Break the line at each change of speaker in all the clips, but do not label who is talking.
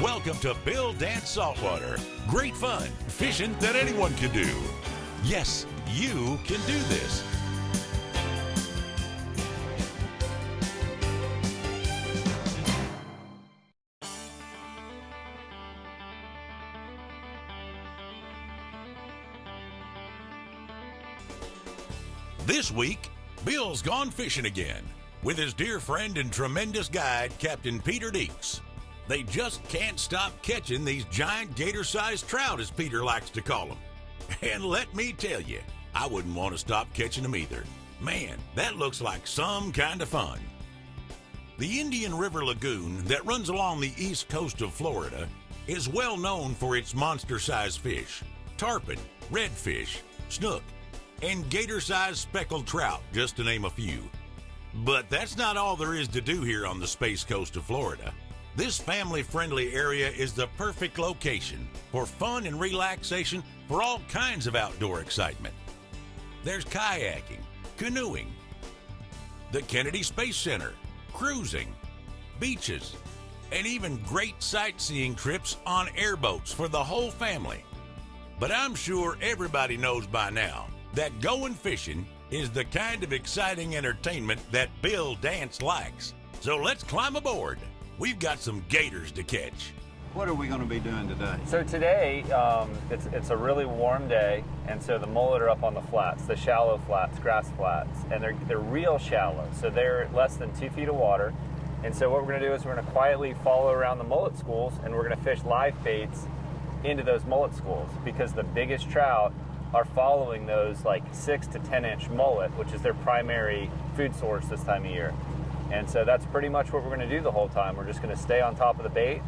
Welcome to Bill Dance Saltwater. Great fun, fishing that anyone can do. Yes, you can do this. This week, Bill's gone fishing again with his dear friend and tremendous guide, Captain Peter Deeks. They just can't stop catching these giant gator-sized trout, as Peter likes to call them. And let me tell you, I wouldn't want to stop catching them either. Man, that looks like some kind of fun. The Indian River Lagoon that runs along the east coast of Florida is well known for its monster-sized fish, tarpon, redfish, snook, and gator-sized speckled trout, just to name a few. But that's not all there is to do here on the Space Coast of Florida. This family-friendly area is the perfect location for fun and relaxation for all kinds of outdoor excitement. There's kayaking, canoeing, the Kennedy Space Center, cruising, beaches, and even great sightseeing trips on airboats for the whole family. But I'm sure everybody knows by now that going fishing is the kind of exciting entertainment that Bill Dance likes. So let's climb aboard. We've got some gators to catch.
What are we going to be doing today?
So today, it's a really warm day, and so the mullet are up on the flats, the shallow flats, grass flats, and they're real shallow, so they're less than 2 feet of water. And so what we're going to do is we're going to quietly follow around the mullet schools, and we're going to fish live baits into those mullet schools, because the biggest trout are following those like 6 to 10 inch mullet, which is their primary food source this time of year. And so that's pretty much what we're going to do the whole time. We're just going to stay on top of the bait,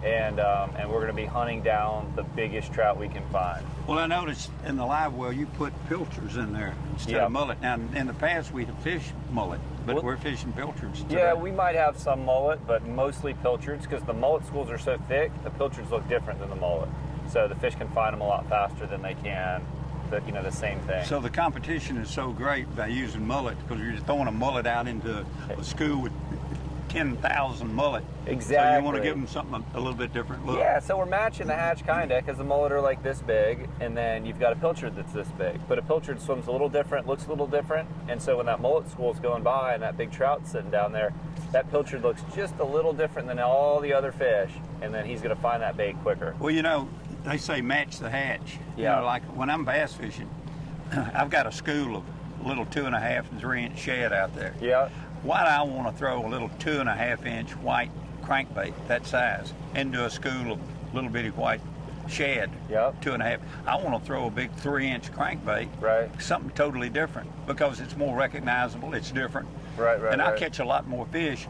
and we're going to be hunting down the biggest trout we can find.
Well, I noticed in the live well you put pilchards in there instead of mullet. Now, in the past we have fished mullet, but we're fishing pilchards today.
Yeah, we might have some mullet, but mostly pilchards, because the mullet schools are so thick, the pilchards look different than the mullet. So the fish can find them a lot faster than they can the same thing.
So the competition is so great by using mullet, because you're just throwing a mullet out into a school with 10,000 mullet.
Exactly.
So you want to give them something a little bit different look.
Yeah, so we're matching the hatch kind of, because the mullet are like this big, and then you've got a pilchard that's this big. But a pilchard swims a little different, looks a little different, and so when that mullet school's going by and that big trout's sitting down there, that pilchard looks just a little different than all the other fish, and then he's going to find that bait quicker.
Well, they say match the hatch.
Yeah.
Like when I'm bass fishing, I've got a school of little 2.5 and 3 inch shad out there.
Yeah.
Why do I want to throw a little 2.5 inch white crankbait that size into a school of little bitty white shad?
Yep.
2.5. I want to throw a big 3 inch crankbait.
Right.
Something totally different, because it's more recognizable. It's different.
Right.
And I catch a lot more fish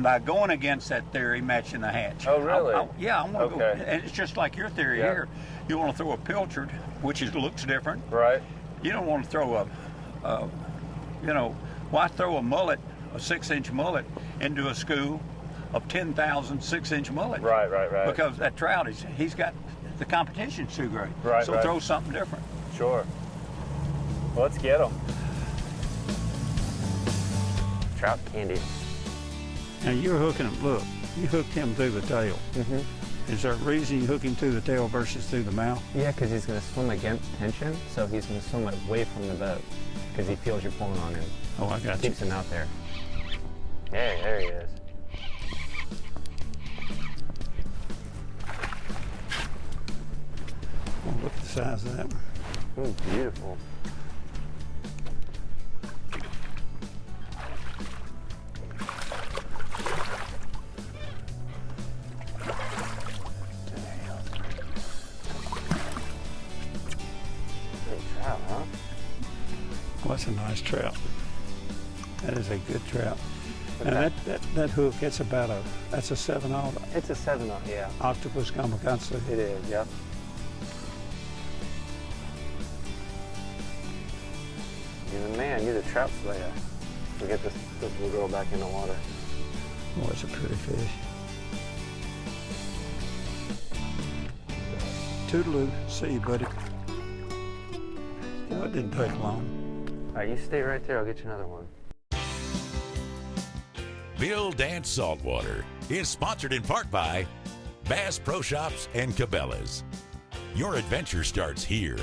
by going against that theory, matching the hatch.
Oh, really?
I want to go. And it's just like your theory here. You want to throw a pilchard, which looks different.
Right.
You don't want to throw why throw a mullet, a 6 inch mullet, into a school of 10,000 6 inch mullet?
Right.
Because that trout, he's got, the competition's too great.
Right.
So throw something different.
Sure. Well, let's get them. Trout candy.
Now you're hooking him, look, you hooked him through the tail.
Mm-hmm.
Is there a reason you hook him through the tail versus through the mouth?
Yeah, because he's going to swim against tension, so he's going to swim away from the boat, because he feels you're pulling on him.
Oh, I got you.
Keeps him out there. Hey, there he is.
Oh, look at the size of that one.
Ooh, beautiful.
Well, that's a nice trout. That is a good trout. And that hook, that's a 7/0.
It's a 7/0, yeah.
Octopus kamikaze.
It is, yep. You're the man, you're the trout slayer. We'll get this little girl back in the water.
Oh, it's a pretty fish. Toodaloo. See you, buddy. Well, it didn't take long.
All right, you stay right there. I'll get you another one.
Bill Dance Saltwater is sponsored in part by Bass Pro Shops, and Cabela's. Your adventure starts here.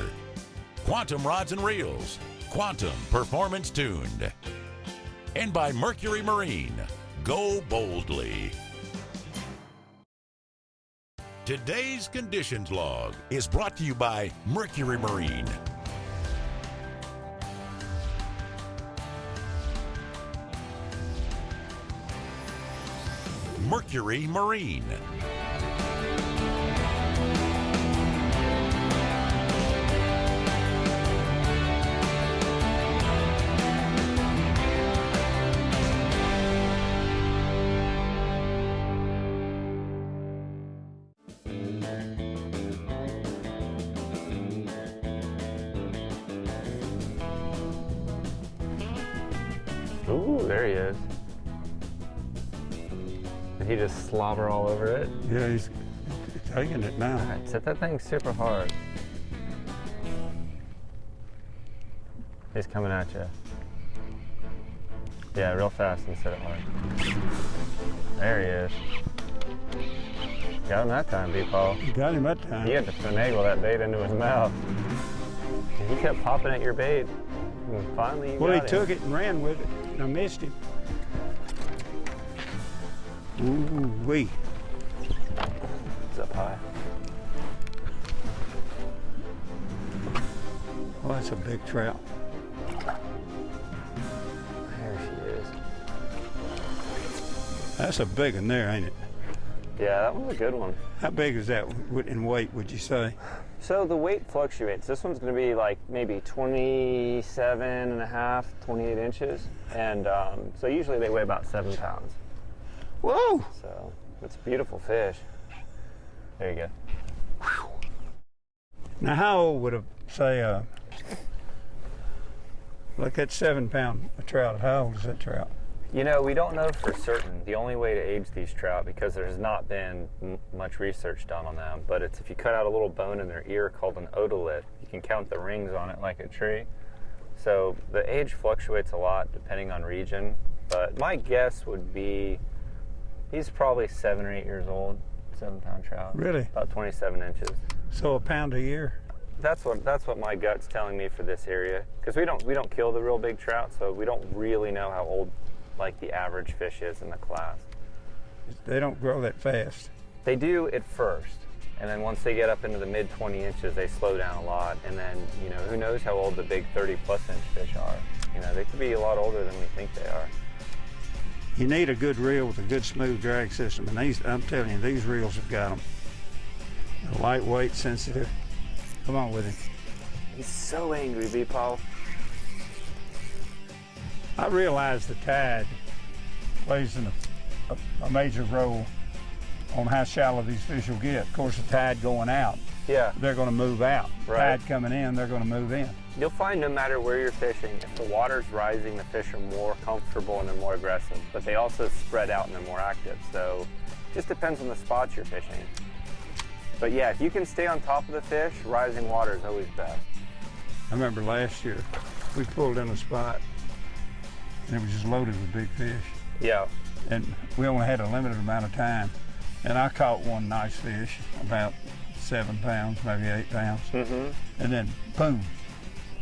Quantum Rods and Reels, Quantum Performance Tuned. And by Mercury Marine, go boldly. Today's Conditions Log is brought to you by Mercury Marine. Mercury Marine.
Ooh, there he is. Did he just slobber all over it?
Yeah, he's taking it now.
All right, set that thing super hard. He's coming at you. Yeah, real fast and set it hard. There he is. Got him that time, B-Paul.
You got him that time.
He had to finagle that bait into his mouth. And he kept popping at your bait. And finally, you
Well, he
got
took
him.
it and ran with it, and I missed him. Ooh-wee.
It's up high.
Oh, that's a big trout.
There she is.
That's a big one there, ain't it?
Yeah, that one's a good one.
How big is that in weight, would you say?
So the weight fluctuates. This one's going to be like maybe 27 and a half, 28 inches. And so usually they weigh about 7 pounds.
Whoa!
So it's a beautiful fish. There you go.
Now, how old would like that 7 pound trout, how old is that trout?
You know, we don't know for certain. The only way to age these trout, because there's not been much research done on them, but it's if you cut out a little bone in their ear called an otolith, you can count the rings on it like a tree. So the age fluctuates a lot depending on region, but my guess would be he's probably 7 or 8 years old, 7 pound trout.
Really?
About 27 inches.
So a pound a year?
That's what my gut's telling me for this area, because we don't kill the real big trout, so we don't really know how old like the average fish is in the class.
They don't grow that fast.
They do at first, and then once they get up into the mid 20 inches, they slow down a lot, and then, you know, who knows how old the big 30 plus inch fish are. You know, they could be a lot older than we think they are.
You need a good reel with a good smooth drag system, and these, I'm telling you, these reels have got them. They're lightweight, sensitive. Come on with him.
He's so angry, B-Paul.
I realize the tide plays a major role on how shallow these fish will get. Of course, the tide going out,
Yeah.
they're going to move out.
Right.
Tide coming in, they're going to move in.
You'll find no matter where you're fishing, if the water's rising, the fish are more comfortable and they're more aggressive, but they also spread out and they're more active. So it just depends on the spots you're fishing. But yeah, if you can stay on top of the fish, rising water is always best.
I remember last year, we pulled in a spot, and it was just loaded with big fish.
Yeah.
And we only had a limited amount of time. And I caught one nice fish, about 7 pounds, maybe 8 pounds.
Mm-hmm.
And then, boom,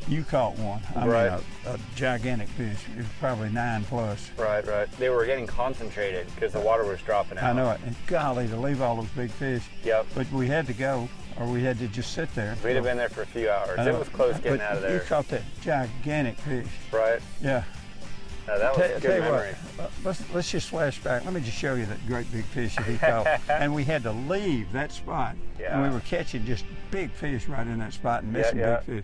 you caught one. I
Right.
mean, a gigantic fish. It was probably 9 plus.
Right. They were getting concentrated because the water was dropping out.
I know it. And golly, to leave all those big fish.
Yep.
But we had to go, or we had to just sit there.
We'd have been there for a few hours.
I
It
know.
was close getting
But
out of
You
there.
caught that gigantic fish.
Right.
Yeah.
No, that was a
Tell
good
you
memory.
what, let's just flash back. Let me just show you that great big fish that he caught. And we had to leave that spot.
Yeah.
And we were catching just big fish right in that spot and missing
yeah.
big fish.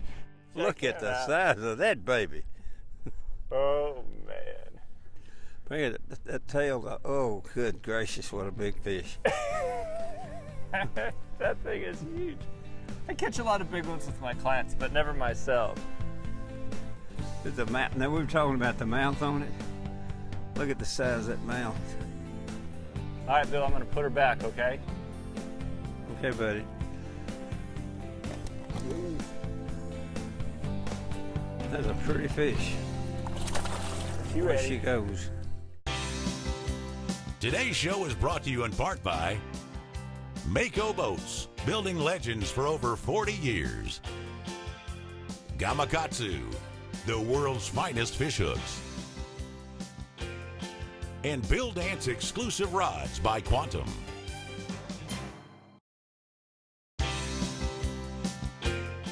Look at the size of that baby.
Oh, man.
Look at that tail. Oh, good gracious, what a big fish.
That thing is huge. I catch a lot of big ones with my clients, but never myself.
There's a mouth. Now, we were talking about the mouth on it. Look at the size of that mouth.
All right, Bill, I'm going to put her back, okay?
Okay, buddy. That's a pretty fish.
You
There
ready?
she goes.
Today's show is brought to you in part by Mako Boats, building legends for over 40 years. Gamakatsu, the world's finest fish hooks. And Bill Dance exclusive rods by Quantum.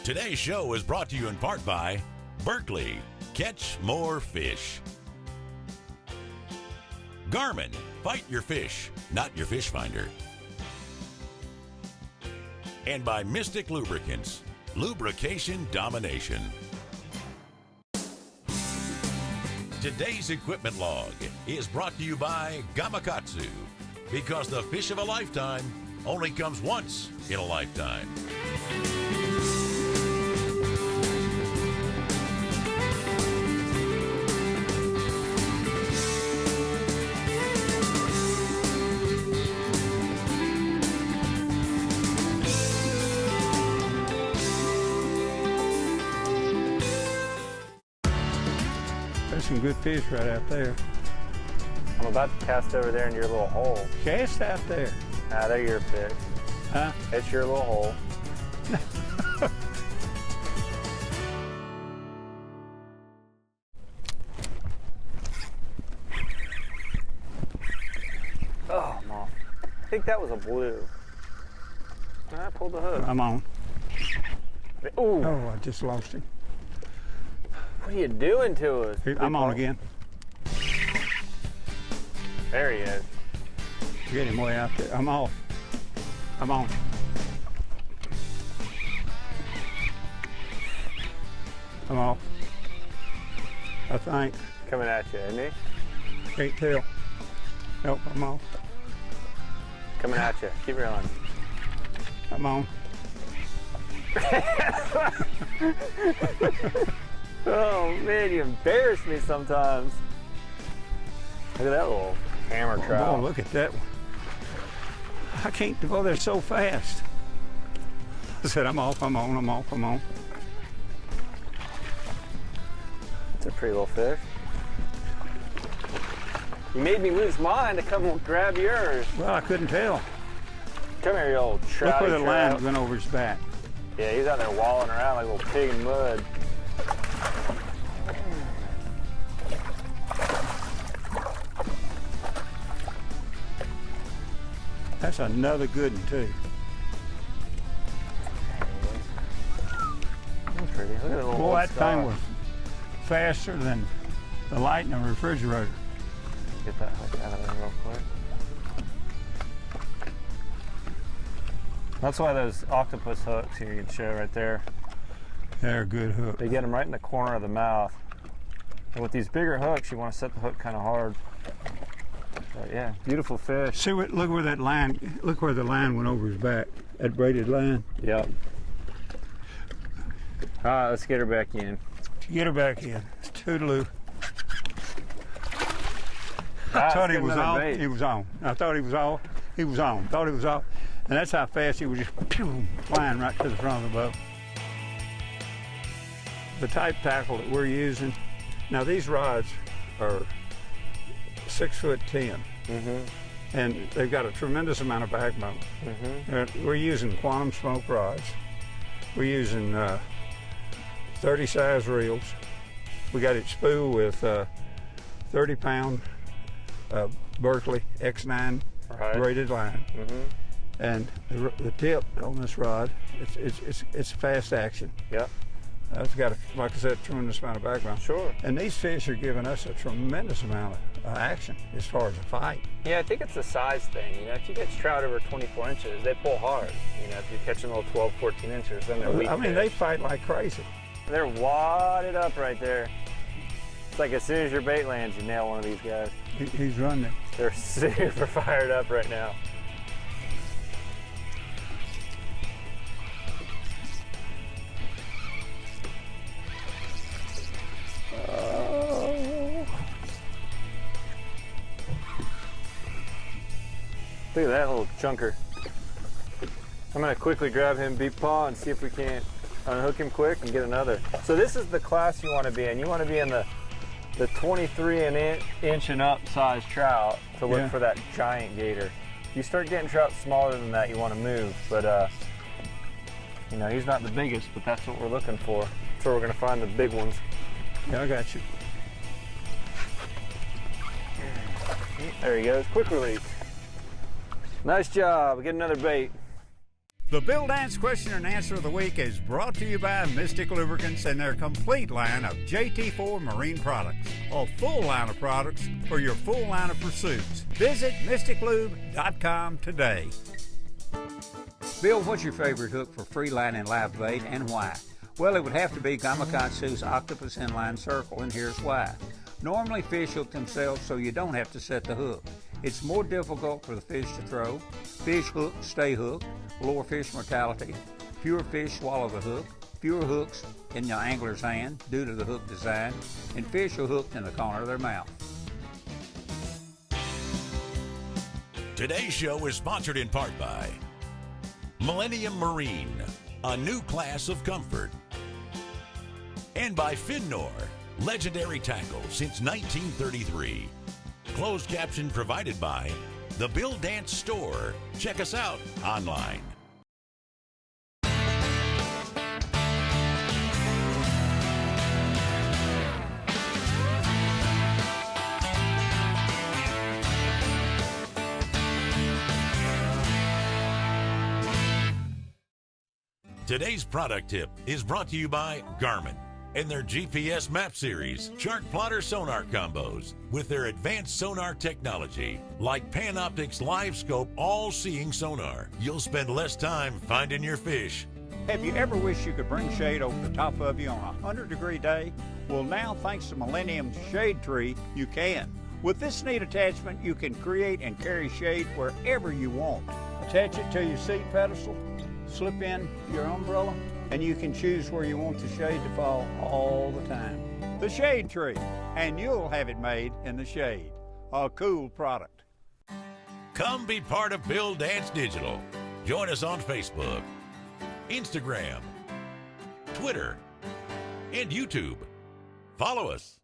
Today's show is brought to you in part by Berkeley, catch more fish. Garmin, fight your fish, not your fish finder. And by Mystic Lubricants, lubrication domination. Today's equipment log is brought to you by Gamakatsu, because the fish of a lifetime only comes once in a lifetime.
There's some good fish right out there.
I'm about to cast over there in your little hole.
Cast out there.
Ah, they're your fish.
Huh?
It's your little hole. Oh, I'm off. I think that was a blue. I pulled the hook.
I'm on.
Ooh.
Oh, I just lost him.
What are you doing to us?
I'm on again.
There he is.
Get him way out there. I'm off. I'm on. I'm off. I think.
Coming at you, isn't he?
Can't tell. Nope, I'm off.
Coming at you. Keep reeling.
I'm on.
Oh man, you embarrass me sometimes. Look at that little hammer trout.
Oh, look at that one. I can't, oh, they're so fast. I said, I'm off, I'm on, I'm off, I'm on.
It's a pretty little fish. You made me lose mine to come and grab yours.
Well, I couldn't tell.
Come here, you old trout.
Look where the line went over his back.
Yeah, he's out there wallowing around like a little pig in mud.
That's another good one, too.
That's pretty. Look at that little
Boy,
old
that
star.
thing was faster than the light in a refrigerator.
Get that hook out of there real quick. That's why those octopus hooks here you can show right there,
They're a good hook.
they get them right in the corner of the mouth. And with these bigger hooks, you want to set the hook kind of hard. But yeah, beautiful fish.
See what? Look where that line. Look where the line went over his back. That braided line.
Yep. All right, let's get her back in.
Get her back in. Toodaloo. I
Ah,
thought he
let's get
was
another
on.
bait.
He was on. I thought he was off. He was on. Thought he was off. And that's how fast he was just pew, flying right to the front of the boat. The type tackle that we're using. Now these rods are 6'10", and they've got a tremendous amount of backbone. We're using quantum smoke rods. We're using 30 size reels. We got it spooled with 30-pound Berkeley X9 braided line. And the tip on this rod, it's fast action.
Yep.
It's got, like I said, a tremendous amount of backbone.
Sure.
And these fish are giving us a tremendous amount of action as far as a fight.
Yeah, I think it's the size thing. You know, if you catch trout over 24 inches, they pull hard. You know, if you're catching little 12, 14 inches, then they're weak.
I mean, they fight like crazy.
They're wadded up right there. It's like as soon as your bait lands, you nail one of these guys.
He's running.
They're super fired up right now. Look at that little chunker. I'm gonna quickly grab him beat paw and see if we can't unhook him quick and get another. So this is the class you want to be in. You want to be in the 23 inch and up size trout to look for that giant gator. If you start getting trout smaller than that, you want to move. But you know, he's not the biggest, but that's what we're looking for. That's where we're gonna find the big ones.
Yeah, I got you.
There he goes, quick release. Nice job, get another bait.
The Bill Dance Question and Answer of the Week is brought to you by Mystic Lubricants and their complete line of JT4 marine products. A full line of products for your full line of pursuits. Visit mysticlube.com today.
Bill, what's your favorite hook for free line and live bait, and why? Well, it would have to be Gamakatsu's Octopus Inline Circle, and here's why. Normally, fish hook themselves so you don't have to set the hook. It's more difficult for the fish to throw. Fish hook stay hooked, lower fish mortality, fewer fish swallow the hook, fewer hooks in the angler's hand due to the hook design, and fish are hooked in the corner of their mouth.
Today's show is sponsored in part by Millennium Marine, a new class of comfort, and by Finnor, legendary tackle since 1933. Closed caption provided by the Bill Dance Store. Check us out online. Today's product tip is brought to you by Garmin and their GPS map series, chart plotter sonar combos with their advanced sonar technology, like Panoptic's Live Scope all-seeing sonar. You'll spend less time finding your fish.
Have you ever wished you could bring shade over the top of you on a 100-degree day? Well, now, thanks to Millennium's Shade Tree, you can. With this neat attachment, you can create and carry shade wherever you want. Attach it to your seat pedestal, slip in your umbrella, and you can choose where you want the shade to fall all the time. The Shade Tree, and you'll have it made in the shade. A cool product.
Come be part of Bill Dance Digital. Join us on Facebook, Instagram, Twitter, and YouTube. Follow us.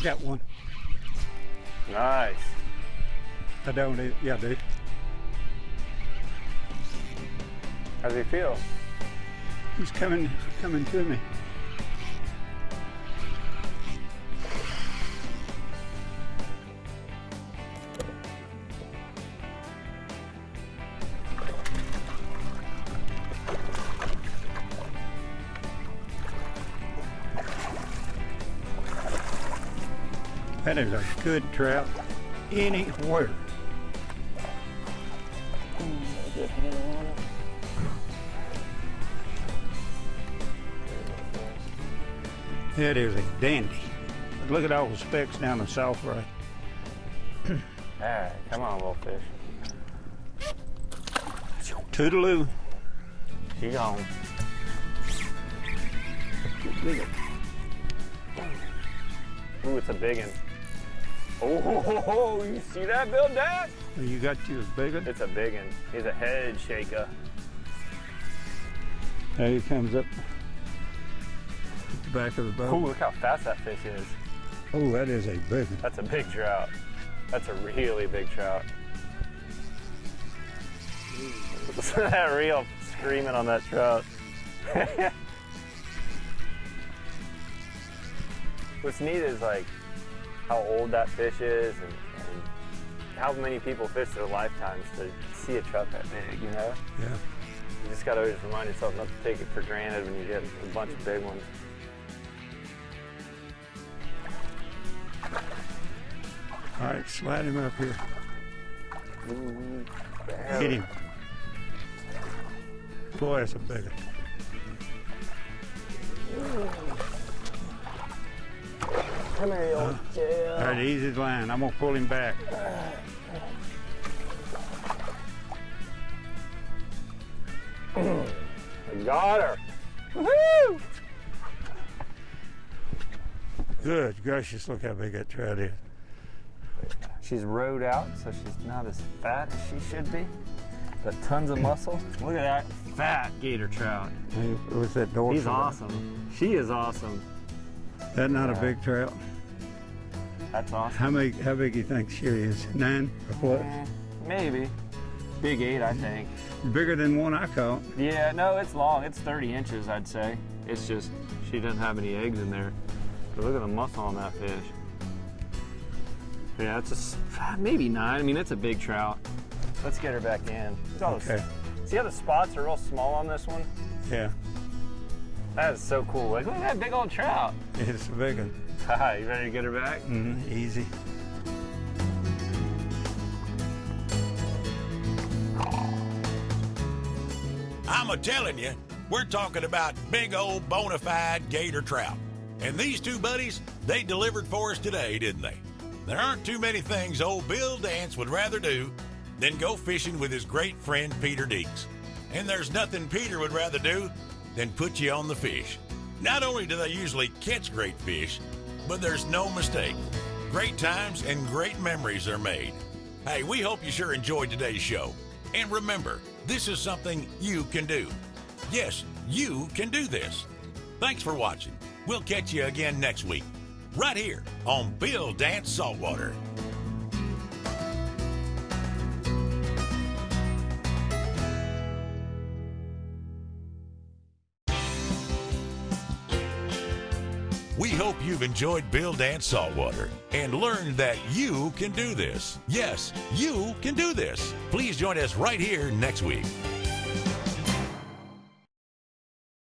Got one.
Nice.
I don't eat. Yeah, dude.
How does he feel?
He's coming to me. That is a good trout anywhere. It is a dandy. But look at all the specks down the Saltwater.
All right, come on, little fish.
Toodaloo.
He gone. Ooh, it's a big one. Oh, you see that, Bill Dad?
You got you as big one?
It's a big one. He's a head shaker.
There he comes up the back of the boat.
Oh, look how fast that fish is.
Oh, that is a big one.
That's a big trout. That's a really big trout. Listen to that reel screaming on that trout. What's neat is like how old that fish is and how many people fish their lifetimes to see a trout that big, you know?
Yeah.
You just gotta always remind yourself not to take it for granted when you get a bunch of big ones.
All right, slide him up here.
Ooh,
Hit him. Boy, that's a big one.
Come here, you old jail.
All right, ease his line. I'm gonna pull him back.
I got her. Woohoo!
Good gracious, look how big that trout is.
She's rode out, so she's not as fat as she should be, but tons of muscle. Look at that fat gator trout.
Hey, what's that dorsal?
He's awesome. She is awesome.
That's not a big trout.
That's awesome.
How big do you think she is? 9 or what?
Maybe. Big 8, I think.
Bigger than one I caught.
Yeah, no, it's long. It's 30 inches, I'd say. It's just, she doesn't have any eggs in there. But look at the muscle on that fish. Yeah, it's maybe 9. I mean, it's a big trout. Let's get her back in.
Okay.
See how the spots are real small on this one?
Yeah.
That is so cool. Like, look at that big old trout.
It's a big one.
Haha, you ready to get her back?
Easy.
I'm a-telling you, we're talking about big old bona fide gator trout. And these two buddies, they delivered for us today, didn't they? There aren't too many things old Bill Dance would rather do than go fishing with his great friend Peter Deeks. And there's nothing Peter would rather do than put you on the fish. Not only do they usually catch great fish, but there's no mistake. Great times and great memories are made. Hey, we hope you sure enjoyed today's show. And remember, this is something you can do. Yes, you can do this. Thanks for watching. We'll catch you again next week, right here on Bill Dance Saltwater. We hope you've enjoyed Bill Dance Saltwater and learned that you can do this. Yes, you can do this. Please join us right here next week.